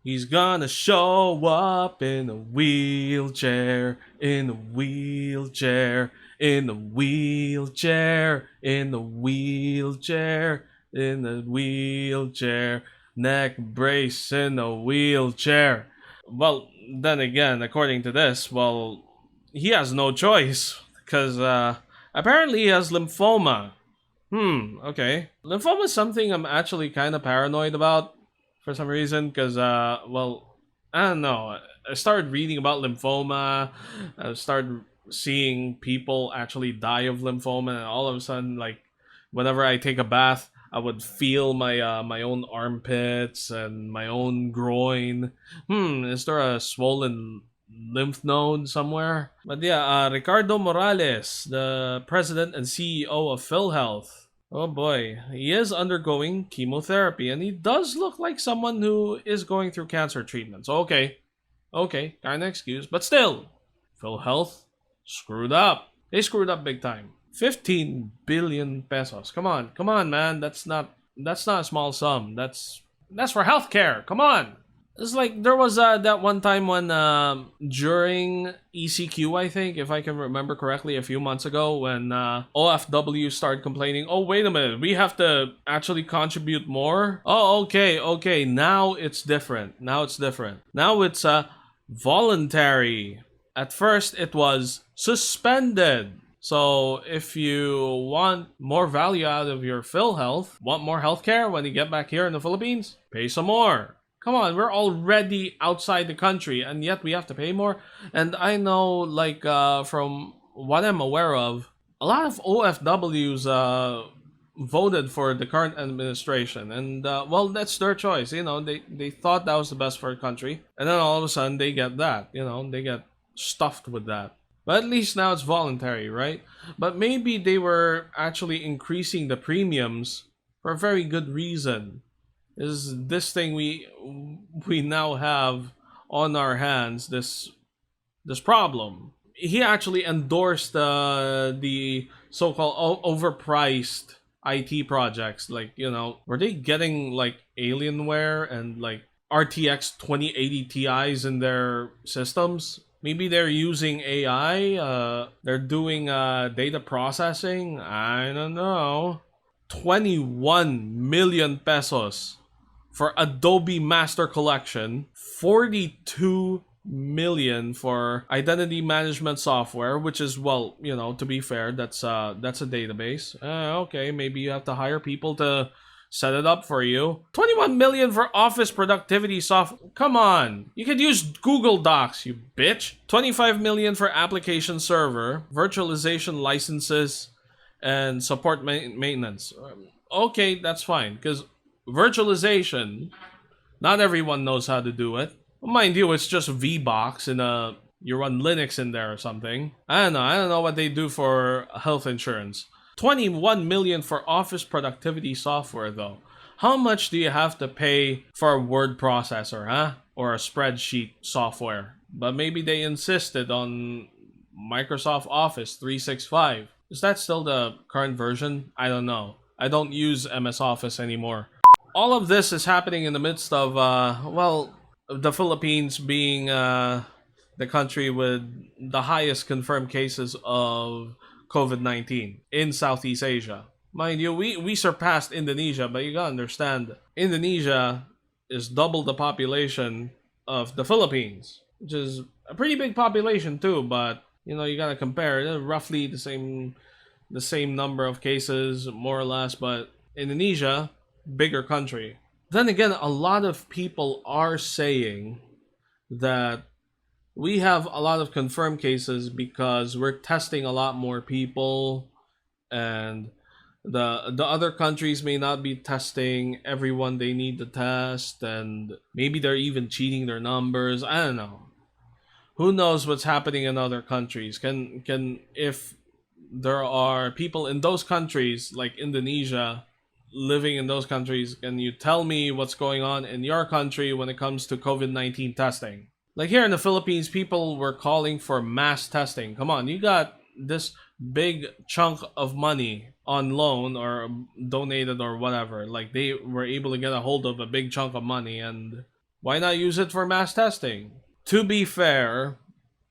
He's gonna show up in a wheelchair, in a wheelchair, in a wheelchair, in a wheelchair, in a wheelchair, neck brace in a wheelchair. Well, then again, according to this, well, he has no choice because apparently he has lymphoma. Okay. Lymphoma is something I'm actually kind of paranoid about for some reason because, well, I don't know. I started reading about lymphoma. I started seeing people actually die of lymphoma, and all of a sudden, like, whenever I take a bath, I would feel my own armpits and my own groin. Is there a swollen lymph node somewhere? But yeah, Ricardo Morales, the president and CEO of PhilHealth. Oh boy, he is undergoing chemotherapy and he does look like someone who is going through cancer treatments. Okay, kind of excuse, but still, PhilHealth screwed up. They screwed up big time. 15 billion pesos. Come on, man. That's not a small sum. That's for healthcare. Come on. It's like there was that one time when during ECQ, I think, if I can remember correctly, a few months ago, when OFW started complaining. Oh, wait a minute, we have to actually contribute more. Oh, okay. Now it's different. Now it's voluntary. At first, it was suspended. So if you want more value out of your PhilHealth, want more healthcare when you get back here in the Philippines, pay some more. Come on, we're already outside the country and yet we have to pay more. And I know, like, from what I'm aware of, a lot of OFWs voted for the current administration. And, well, that's their choice. You know, they thought that was the best for the country. And then all of a sudden they get that. You know, they get stuffed with that. But at least now it's voluntary, right? But maybe they were actually increasing the premiums for a very good reason. Is this thing we now have on our hands, this problem? He actually endorsed the so-called overpriced IT projects. Like, you know, were they getting like Alienware and like RTX 2080 Ti's in their systems? Maybe they're using AI. They're doing data processing. I don't know. 21 million pesos for Adobe Master Collection, 42 million for identity management software, which is, well, you know, to be fair, that's a database. Okay, maybe you have to hire people to set it up for you. 21 million for office productivity software. Come on. You could use Google Docs, you bitch. 25 million for application server, virtualization licenses, and support maintenance. Okay, that's fine because virtualization, not everyone knows how to do it. Mind you, it's just VBox and you run Linux in there or something. I don't know what they do for health insurance. 21 million for office productivity software though. How much do you have to pay for a word processor, huh? Or a spreadsheet software? But maybe they insisted on Microsoft Office 365. Is that still the current version? I don't know. I don't use MS Office anymore. All of this is happening in the midst of, well, the Philippines being the country with the highest confirmed cases of COVID-19 in Southeast Asia. Mind you, we surpassed Indonesia, but you gotta understand, Indonesia is double the population of the Philippines, which is a pretty big population too, but you know, you gotta compare. They're roughly the same number of cases, more or less, but Indonesia, bigger country. Then again, a lot of people are saying that we have a lot of confirmed cases because we're testing a lot more people, and the other countries may not be testing everyone they need to test, and maybe they're even cheating their numbers. I don't know. Who knows what's happening in other countries? Can if there are people in those countries like Indonesia living in those countries, can you tell me what's going on in your country when it comes to COVID-19 testing? Like here in the Philippines, people were calling for mass testing. Come on, you got this big chunk of money on loan or donated or whatever. Like they were able to get a hold of a big chunk of money, and Why not use it for mass testing? To be fair,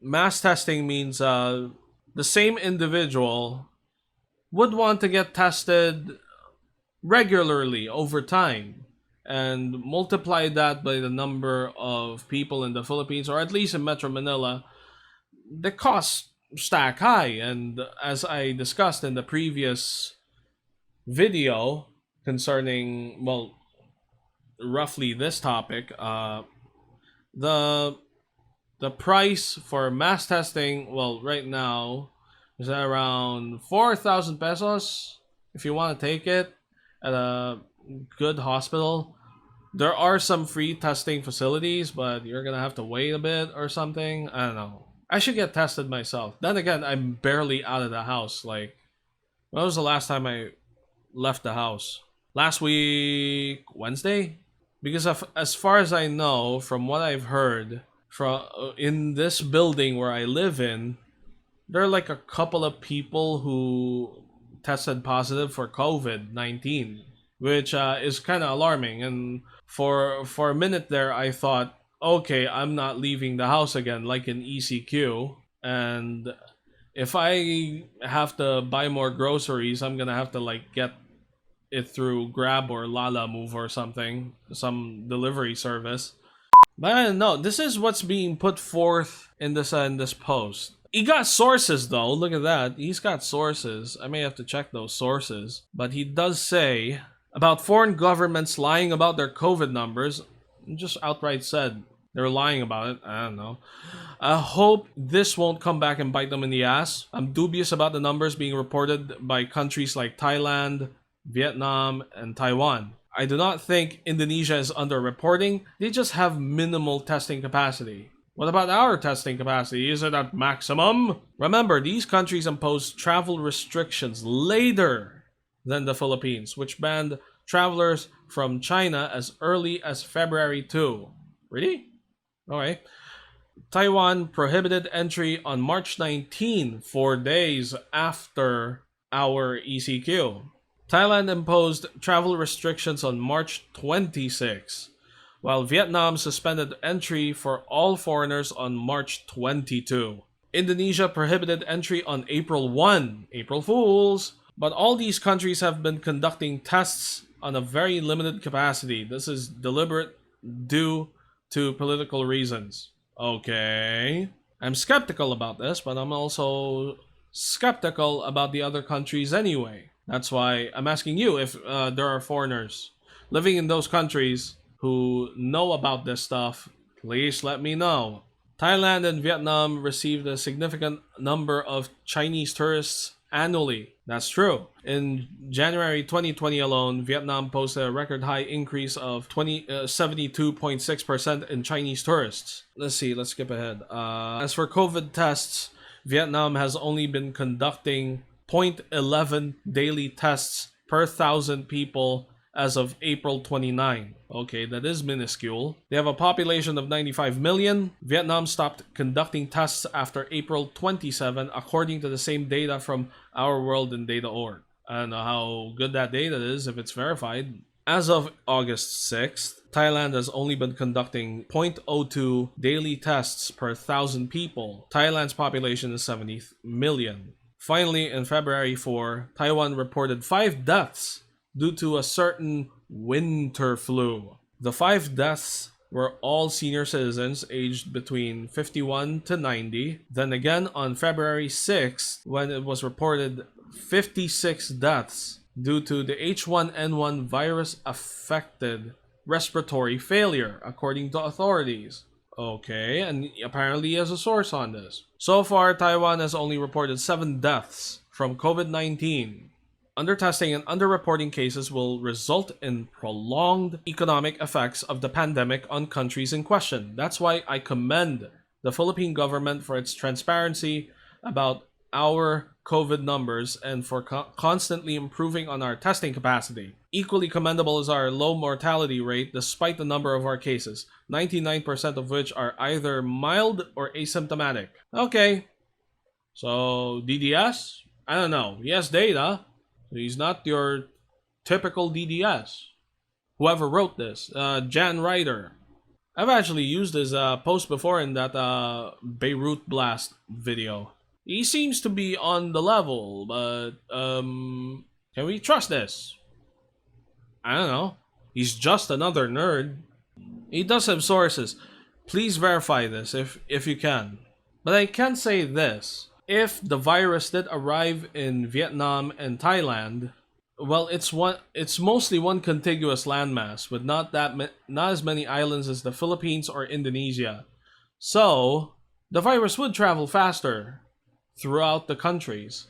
mass testing means the same individual would want to get tested regularly over time and multiply that by the number of people in the Philippines, or at least in Metro Manila, the costs stack high. And as I discussed in the previous video concerning, well, roughly this topic, the the price for mass testing, well, right now is around 4,000 pesos if you want to take it at a good hospital. There are some free testing facilities, but you're gonna have to wait a bit or something. I don't know. I should get tested myself. Then again, I'm barely out of the house. Like, when was the last time I left the house? Last week, Wednesday? Because as far as I know, from what I've heard, from in this building where I live in, there are like a couple of people who tested positive for COVID-19, which is kind of alarming. And for a minute there, I thought, okay, I'm not leaving the house again, like in ECQ. And if I have to buy more groceries, I'm gonna have to like get it through Grab or Lala Move or something, some delivery service. But I don't know. This is what's being put forth in this post. He got sources though. Look at that. He's got sources. I may have to check those sources. But he does say about foreign governments lying about their COVID numbers. Just outright said they're lying about it. I don't know. I hope this won't come back and bite them in the ass. I'm dubious about the numbers being reported by countries like Thailand, Vietnam, and Taiwan. I do not think Indonesia is underreporting. They just have minimal testing capacity. What about our testing capacity? Is it at maximum? Remember, these countries imposed travel restrictions later than the Philippines, which banned travelers from China as early as February 2. Really? Alright. Taiwan prohibited entry on March 19, 4 days after our ECQ. Thailand imposed travel restrictions on March 26, while Vietnam suspended entry for all foreigners on March 22. Indonesia prohibited entry on April 1, April Fools, but all these countries have been conducting tests on a very limited capacity. This is deliberate due to political reasons. Okay. I'm skeptical about this, but I'm also skeptical about the other countries anyway. That's why I'm asking you if there are foreigners living in those countries who know about this stuff. Please let me know. Thailand and Vietnam received a significant number of Chinese tourists annually. That's true. In January 2020 alone, Vietnam posted a record high increase of 72.6% in Chinese tourists. Let's see, let's skip ahead. As for COVID tests, Vietnam has only been conducting 0.11 daily tests per 1,000 people as of April 29. Okay, that is minuscule. They have a population of 95 million. Vietnam stopped conducting tests after April 27, according to the same data from Our World and Data.org. I don't know how good that data is if it's verified. As of August 6th, Thailand has only been conducting 0.02 daily tests per 1,000 people. Thailand's population is 70 million. Finally, in February 4, Taiwan reported 5 deaths due to a certain winter flu. The 5 deaths were all senior citizens aged between 51 to 90. Then again, on February 6th, when it was reported 56 deaths due to the H1N1 virus affected respiratory failure, according to authorities. Okay, and apparently he has a source on this. So far, Taiwan has only reported 7 deaths from COVID-19. Undertesting and underreporting cases will result in prolonged economic effects of the pandemic on countries in question. That's why I commend the Philippine government for its transparency about our COVID numbers and for constantly improving on our testing capacity. Equally commendable is our low mortality rate despite the number of our cases, 99% of which are either mild or asymptomatic. Okay, so DDS? I don't know. He has data. He's not your typical DDS. Whoever wrote this, Jan Ryder. I've actually used his post before in that Beirut blast video. He seems to be on the level, but can we trust this? I don't know. He's just another nerd. He does have sources. Please verify this if you can. But I can say this. If the virus did arrive in Vietnam and Thailand, well, it's mostly one contiguous landmass with not as many islands as the Philippines or Indonesia. So, the virus would travel faster throughout the countries,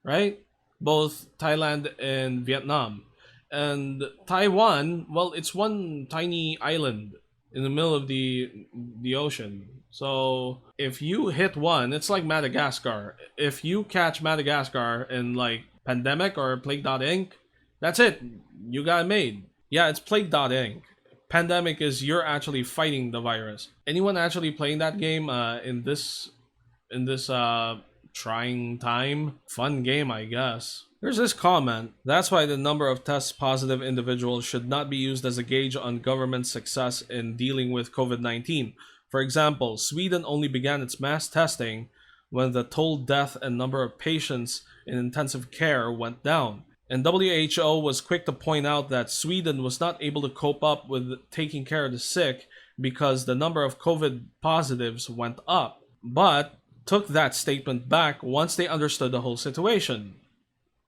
right? Both Thailand and Vietnam. And Taiwan, well, it's one tiny island in the middle of the ocean. So if you hit one, it's like Madagascar. If you catch Madagascar in like Pandemic or Plague.Inc., that's it. You got it made. Yeah, it's Plague.Inc. Pandemic is you're actually fighting the virus. Anyone actually playing that game in this trying time? Fun game, I guess. There's this comment. That's why the number of test positive individuals should not be used as a gauge on government success in dealing with COVID-19. For example, Sweden only began its mass testing when the total death and number of patients in intensive care went down. And WHO was quick to point out that Sweden was not able to cope up with taking care of the sick because the number of COVID positives went up, but took that statement back once they understood the whole situation.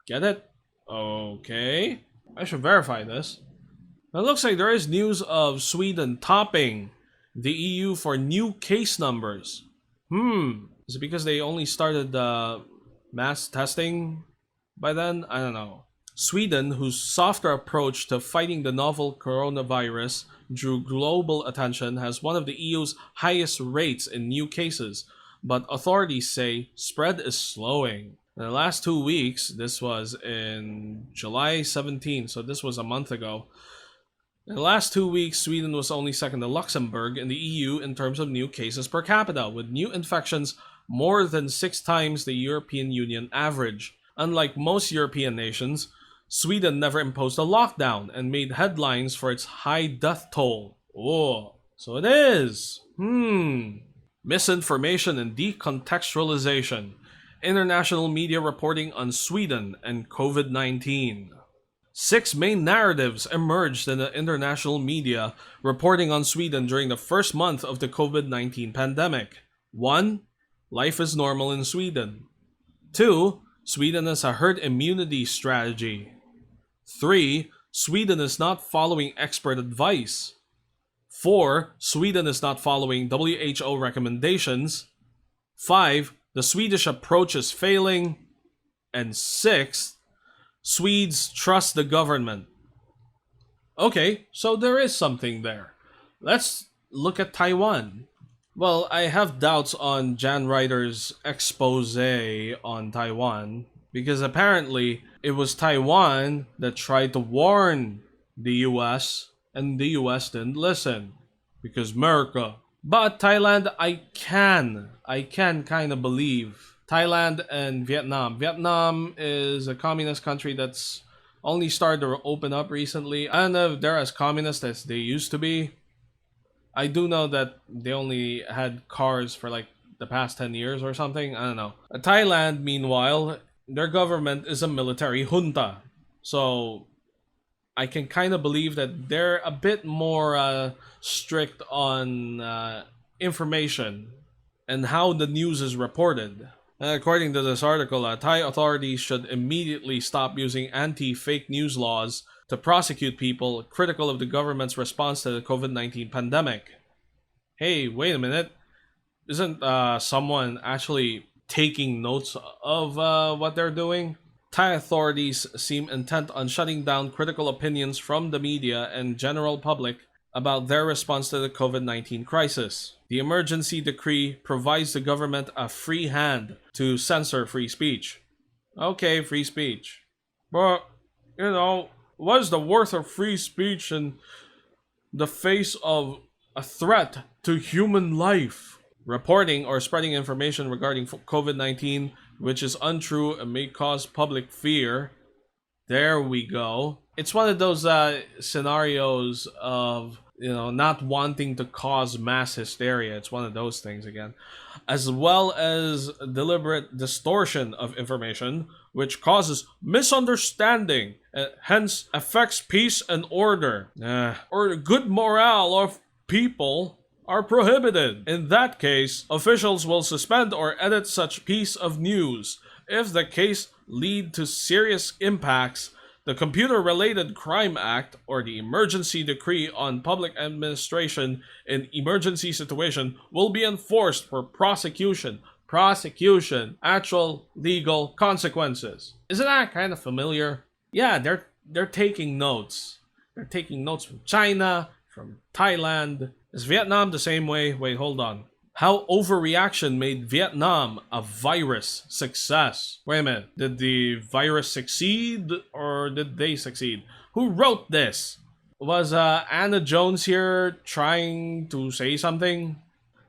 Get it? Okay. I should verify this. It looks like there is news of Sweden topping the EU for new case numbers. Is it because they only started mass testing by then? I don't know. Sweden, whose softer approach to fighting the novel coronavirus drew global attention, has one of the EU's highest rates in new cases, but authorities say spread is slowing. In the last 2 weeks, this was in July 17, so this was a month ago. In the last 2 weeks, Sweden was only second to Luxembourg in the EU in terms of new cases per capita, with new infections more than 6 times the European Union average. Unlike most European nations, Sweden never imposed a lockdown and made headlines for its high death toll. Oh, so it is. Misinformation and decontextualization. International media reporting on Sweden and COVID-19. 6 main narratives emerged in the international media reporting on Sweden during the first month of the COVID-19 pandemic. 1. Life is normal in Sweden. 2. Sweden has a herd immunity strategy. 3. Sweden is not following expert advice. 4. Sweden is not following WHO recommendations. 5. The Swedish approach is failing. And 6. Swedes trust the government. Okay, so there is something there. Let's look at Taiwan. Well, I have doubts on Jan Ryder's expose on Taiwan because apparently it was Taiwan that tried to warn the US and the US didn't listen because America. But Thailand, I can kind of believe. Thailand and Vietnam. Vietnam is a communist country that's only started to open up recently. I don't know if they're as communist as they used to be. I do know that they only had cars for like the past 10 years or something. I don't know. Thailand, meanwhile, their government is a military junta. So I can kind of believe that they're a bit more strict on information and how the news is reported. According to this article, Thai authorities should immediately stop using anti-fake news laws to prosecute people critical of the government's response to the COVID-19 pandemic. Hey, wait a minute. Isn't someone actually taking notes of what they're doing? Thai authorities seem intent on shutting down critical opinions from the media and general public about their response to the COVID-19 crisis. The emergency decree provides the government a free hand to censor free speech. Okay, free speech. But, what is the worth of free speech in the face of a threat to human life? Reporting or spreading information regarding COVID-19 which is untrue and may cause public fear There we go. It's one of those scenarios of, not wanting to cause mass hysteria. It's one of those things again. As well as deliberate distortion of information, which causes misunderstanding, hence affects peace and order. Or good morale of people are prohibited. In that case, officials will suspend or edit such piece of news. If the case lead to serious impacts, the Computer-Related Crime Act or the Emergency Decree on Public Administration in Emergency Situation will be enforced for prosecution. Actual legal consequences. Isn't that kind of familiar? Yeah, they're taking notes. They're taking notes from China, from Thailand. Is Vietnam the same way? Wait, hold on. How overreaction made Vietnam a virus success. Wait a minute. Did the virus succeed or did they succeed? Who wrote this? Was Anna Jones here trying to say something?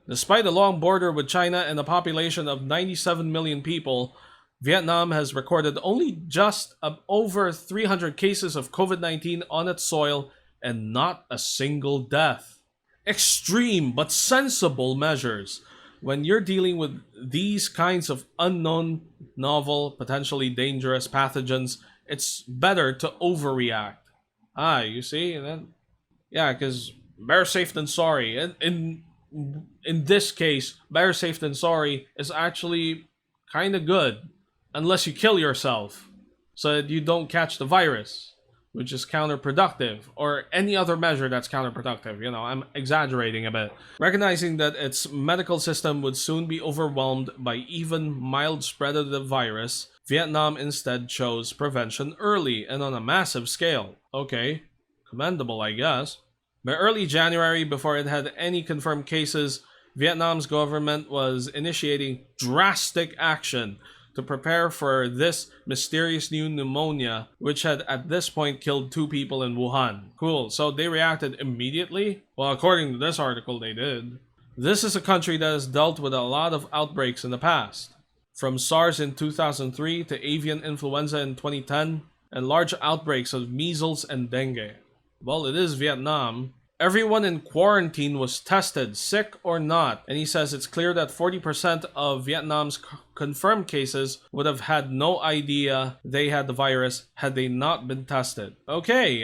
Despite a long border with China and a population of 97 million people, Vietnam has recorded only just over 300 cases of COVID-19 on its soil and not a single death. Extreme but sensible measures. When you're dealing with these kinds of unknown, novel, potentially dangerous pathogens, it's better to overreact. You see? And then, yeah, because better safe than sorry. In this case, better safe than sorry is actually kind of good. Unless you kill yourself so that you don't catch the virus, which is counterproductive, or any other measure that's counterproductive. I'm exaggerating a bit. Recognizing that its medical system would soon be overwhelmed by even mild spread of the virus, Vietnam instead chose prevention early and on a massive scale. Okay, commendable, I guess. By early January, before it had any confirmed cases, Vietnam's government was initiating drastic action to prepare for this mysterious new pneumonia, which had at this point killed 2 people in Wuhan. Cool, so they reacted immediately? Well, according to this article, they did. This is a country that has dealt with a lot of outbreaks in the past. From SARS in 2003 to avian influenza in 2010, and large outbreaks of measles and dengue. Well, it is Vietnam. Everyone in quarantine was tested, sick or not, and he says it's clear that 40% of Vietnam's confirmed cases would have had no idea they had the virus had they not been tested. Okay,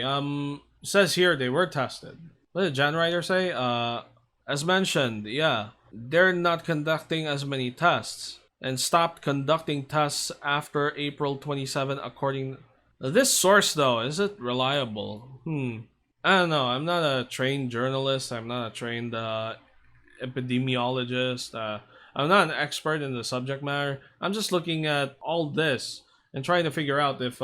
says here they were tested. What did Jan Ryder say? As mentioned, yeah, they're not conducting as many tests and stopped conducting tests after April 27 according to this source though. Is it reliable? I don't know. I'm not a trained journalist. I'm not a trained epidemiologist. I'm not an expert in the subject matter. I'm just looking at all this and trying to figure out if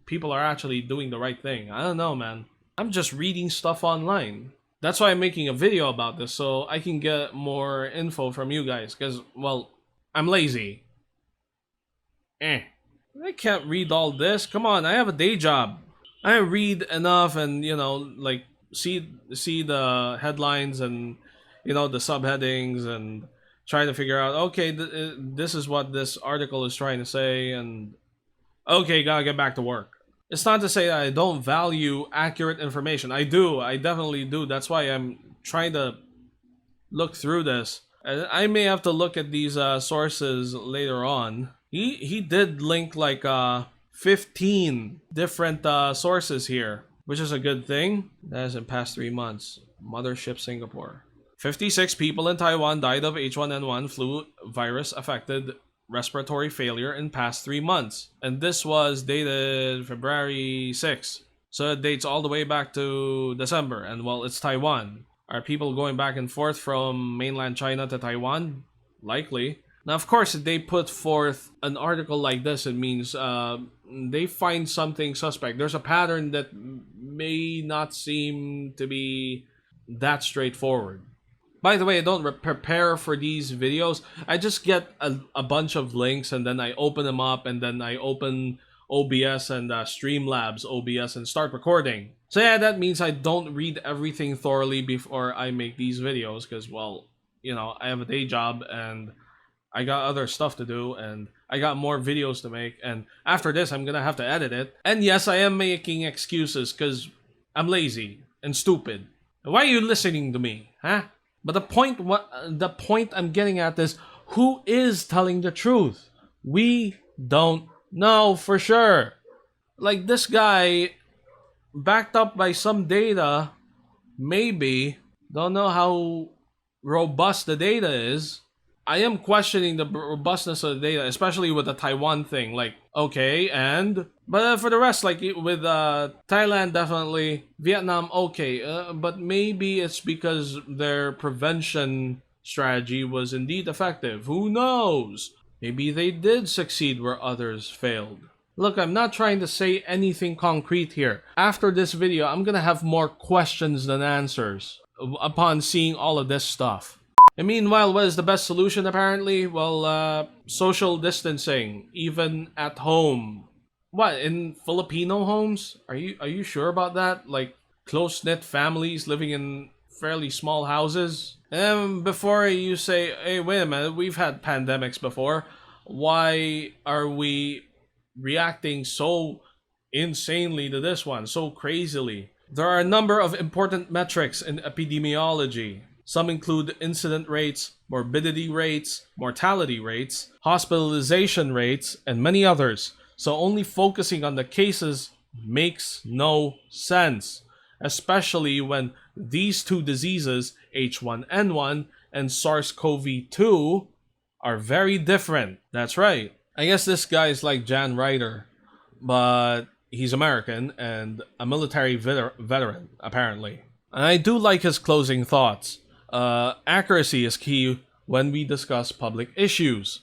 people are actually doing the right thing. I don't know, man. I'm just reading stuff online. That's why I'm making a video about this, so I can get more info from you guys. Because, well, I'm lazy. I can't read all this. Come on, I have a day job. I read enough and, like, see the headlines and, the subheadings and try to figure out, okay, this is what this article is trying to say, and okay, gotta get back to work. It's not to say that I don't value accurate information. I do. I definitely do. That's why I'm trying to look through this. I may have to look at these sources later on. He did link like 15 different sources here, which is a good thing. That is in past 3 months. Mothership Singapore. 56 people in Taiwan died of H1N1 flu virus affected respiratory failure in past 3 months. And this was dated February 6. So it dates all the way back to December. And well, it's Taiwan. Are people going back and forth from mainland China to Taiwan? Likely. Now, of course, if they put forth an article like this, it means they find something suspect. There's a pattern that may not seem to be that straightforward. By the way, I don't prepare for these videos. I just get a bunch of links and then I open them up and then I open OBS and Streamlabs OBS and start recording. So yeah, that means I don't read everything thoroughly before I make these videos because, well, I have a day job and I got other stuff to do, and I got more videos to make, and after this, I'm gonna have to edit it. And yes, I am making excuses because I'm lazy and stupid. Why are you listening to me, huh? But the point I'm getting at is, who is telling the truth? We don't know for sure. Like this guy, backed up by some data, maybe. Don't know how robust the data is. I am questioning the robustness of the data, especially with the Taiwan thing. Like, okay, but for the rest, like with Thailand, definitely, Vietnam, okay, but maybe it's because their prevention strategy was indeed effective. Who knows? Maybe they did succeed where others failed. Look, I'm not trying to say anything concrete here. After this video, I'm gonna have more questions than answers upon seeing all of this stuff. And meanwhile, what is the best solution apparently? Well, social distancing, even at home. What, in Filipino homes? Are you sure about that? Like close-knit families living in fairly small houses? And before you say, hey, wait a minute, we've had pandemics before. Why are we reacting so insanely to this one, so crazily? There are a number of important metrics in epidemiology. Some include incident rates, morbidity rates, mortality rates, hospitalization rates, and many others. So only focusing on the cases makes no sense, especially when these two diseases, H1N1 and SARS-CoV-2, are very different. That's right. I guess this guy is like Jan Ryder, but he's American and a military veteran, apparently. And I do like his closing thoughts. Accuracy is key when we discuss public issues.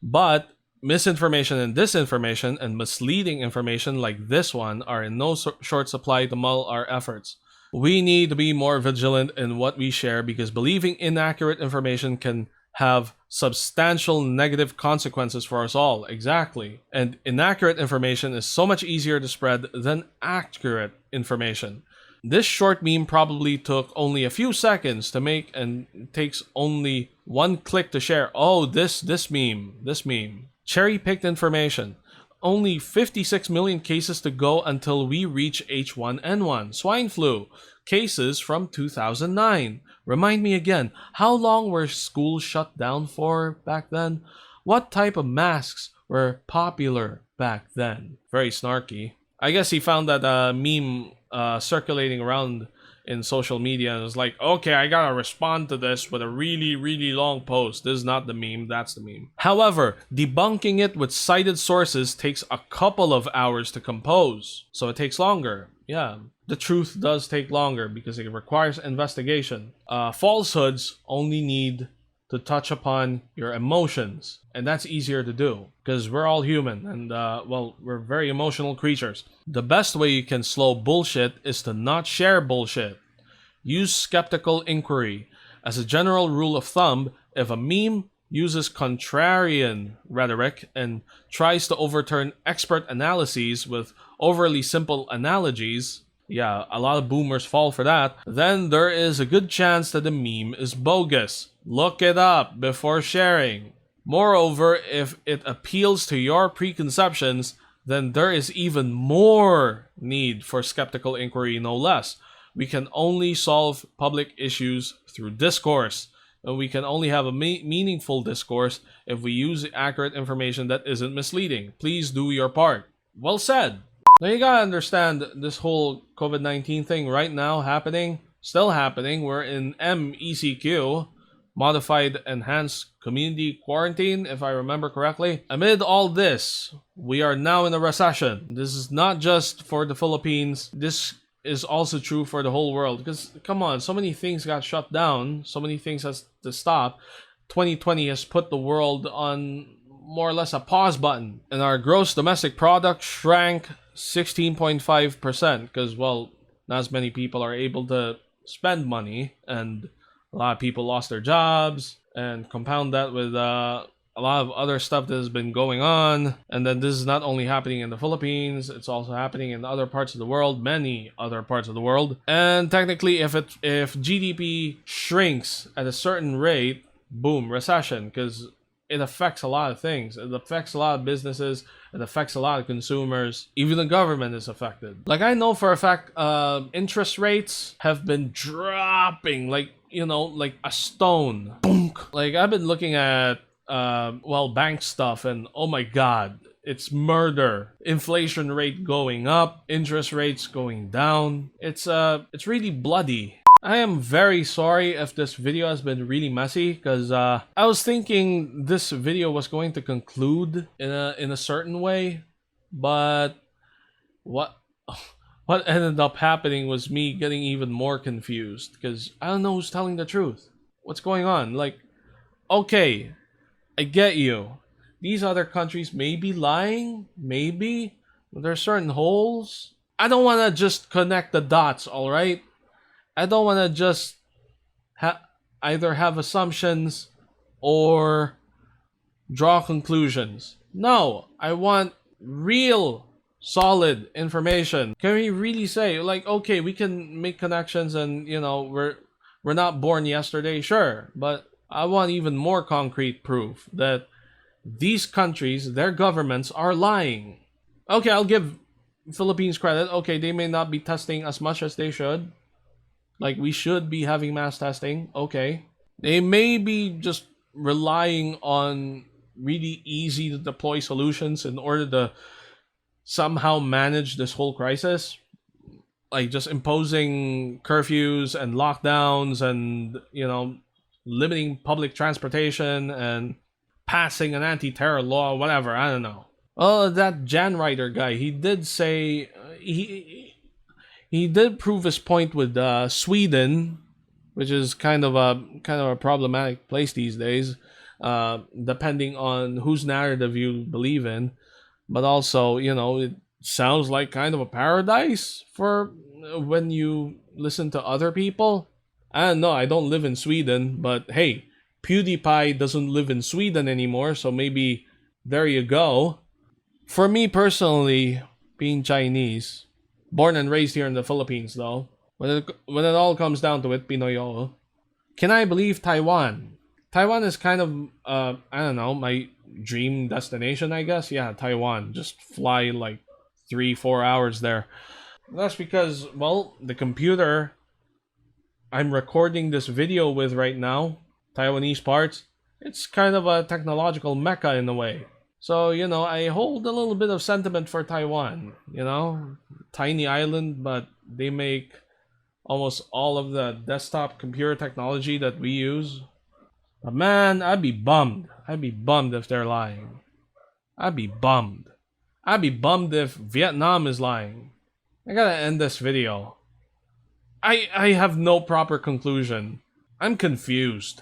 But misinformation and disinformation and misleading information like this one are in no short supply to mull our efforts. We need to be more vigilant in what we share because believing inaccurate information can have substantial negative consequences for us all. Exactly. And inaccurate information is so much easier to spread than accurate information. This short meme probably took only a few seconds to make and takes only one click to share. Oh, this meme. Cherry-picked information. Only 56 million cases to go until we reach H1N1, swine flu, cases from 2009. Remind me again, how long were schools shut down for back then? What type of masks were popular back then? Very snarky. I guess he found that meme circulating around in social media and was like, okay, I gotta respond to this with a really, really long post. This is not the meme, that's the meme. However, debunking it with cited sources takes a couple of hours to compose, so it takes longer. Yeah, the truth does take longer because it requires investigation. Falsehoods only need to touch upon your emotions, and that's easier to do because we're all human and well, we're very emotional creatures. The best way you can slow bullshit is to not share bullshit. Use skeptical inquiry. As a general rule of thumb, if a meme uses contrarian rhetoric and tries to overturn expert analyses with overly simple analogies, yeah, a lot of boomers fall for that, then there is a good chance that the meme is bogus. Look it up before sharing. Moreover, if it appeals to your preconceptions, then there is even more need for skeptical inquiry, no less. We can only solve public issues through discourse, and we can only have a meaningful discourse if we use accurate information that isn't misleading. Please do your part. Well said. Now you gotta understand this whole COVID-19 thing right now still happening. We're in MECQ, Modified Enhanced Community Quarantine, if I remember correctly. Amid all this, we are now in a recession. This is not just for the Philippines. This is also true for the whole world. Because, come on, so many things got shut down. So many things has to stop. 2020 has put the world on more or less a pause button. And our gross domestic product shrank 16.5% because, well, not as many people are able to spend money, and a lot of people lost their jobs, and compound that with a lot of other stuff that has been going on. And then this is not only happening in the Philippines, it's also happening in other parts of the world, many other parts of the world. And technically, if GDP shrinks at a certain rate, boom, recession, because it affects a lot of things. It affects a lot of businesses. It affects a lot of consumers. Even the government is affected. Like, I know for a fact, interest rates have been dropping, like, you know, like a stone. Boom. Like, I've been looking at, well, bank stuff, and oh my god, it's murder. Inflation rate going up, interest rates going down. It's really bloody. I am very sorry if this video has been really messy, because I was thinking this video was going to conclude in a certain way, but what ended up happening was me getting even more confused, because I don't know who's telling the truth. What's going on? Like, okay, I get you. These other countries may be lying, maybe, but there are certain holes. I don't want to just connect the dots, alright? I don't want to just either have assumptions or draw conclusions. No, I want real, solid information. Can we really say, like, okay, we can make connections and, you know, we're not born yesterday, sure, but I want even more concrete proof that these countries, their governments are lying. Okay, I'll give Philippines credit. Okay, they may not be testing as much as they should. Like, we should be having mass testing. Okay. They may be just relying on really easy to deploy solutions in order to somehow manage this whole crisis. Like, just imposing curfews and lockdowns and, you know, limiting public transportation and passing an anti-terror law, whatever. I don't know. Oh, that Jan Ryder guy, he did say... He did prove his point with Sweden, which is kind of a problematic place these days, depending on whose narrative you believe in. But also, you know, it sounds like kind of a paradise for when you listen to other people. I don't know. I don't live in Sweden, but hey, PewDiePie doesn't live in Sweden anymore, so maybe there you go. For me personally, being Chinese. Born and raised here in the Philippines, though. When it all comes down to it, Pinoy ako. Can I believe Taiwan? Taiwan is kind of, I don't know, my dream destination, I guess. Yeah, Taiwan. Just fly like 3-4 hours there. That's because, well, the computer I'm recording this video with right now, Taiwanese parts, it's kind of a technological mecca in a way. So, you know, I hold a little bit of sentiment for Taiwan, you know? Tiny island, but they make almost all of the desktop computer technology that we use. But man, I'd be bummed. I'd be bummed if they're lying. I'd be bummed. I'd be bummed if Vietnam is lying. I gotta end this video. I have no proper conclusion. I'm confused.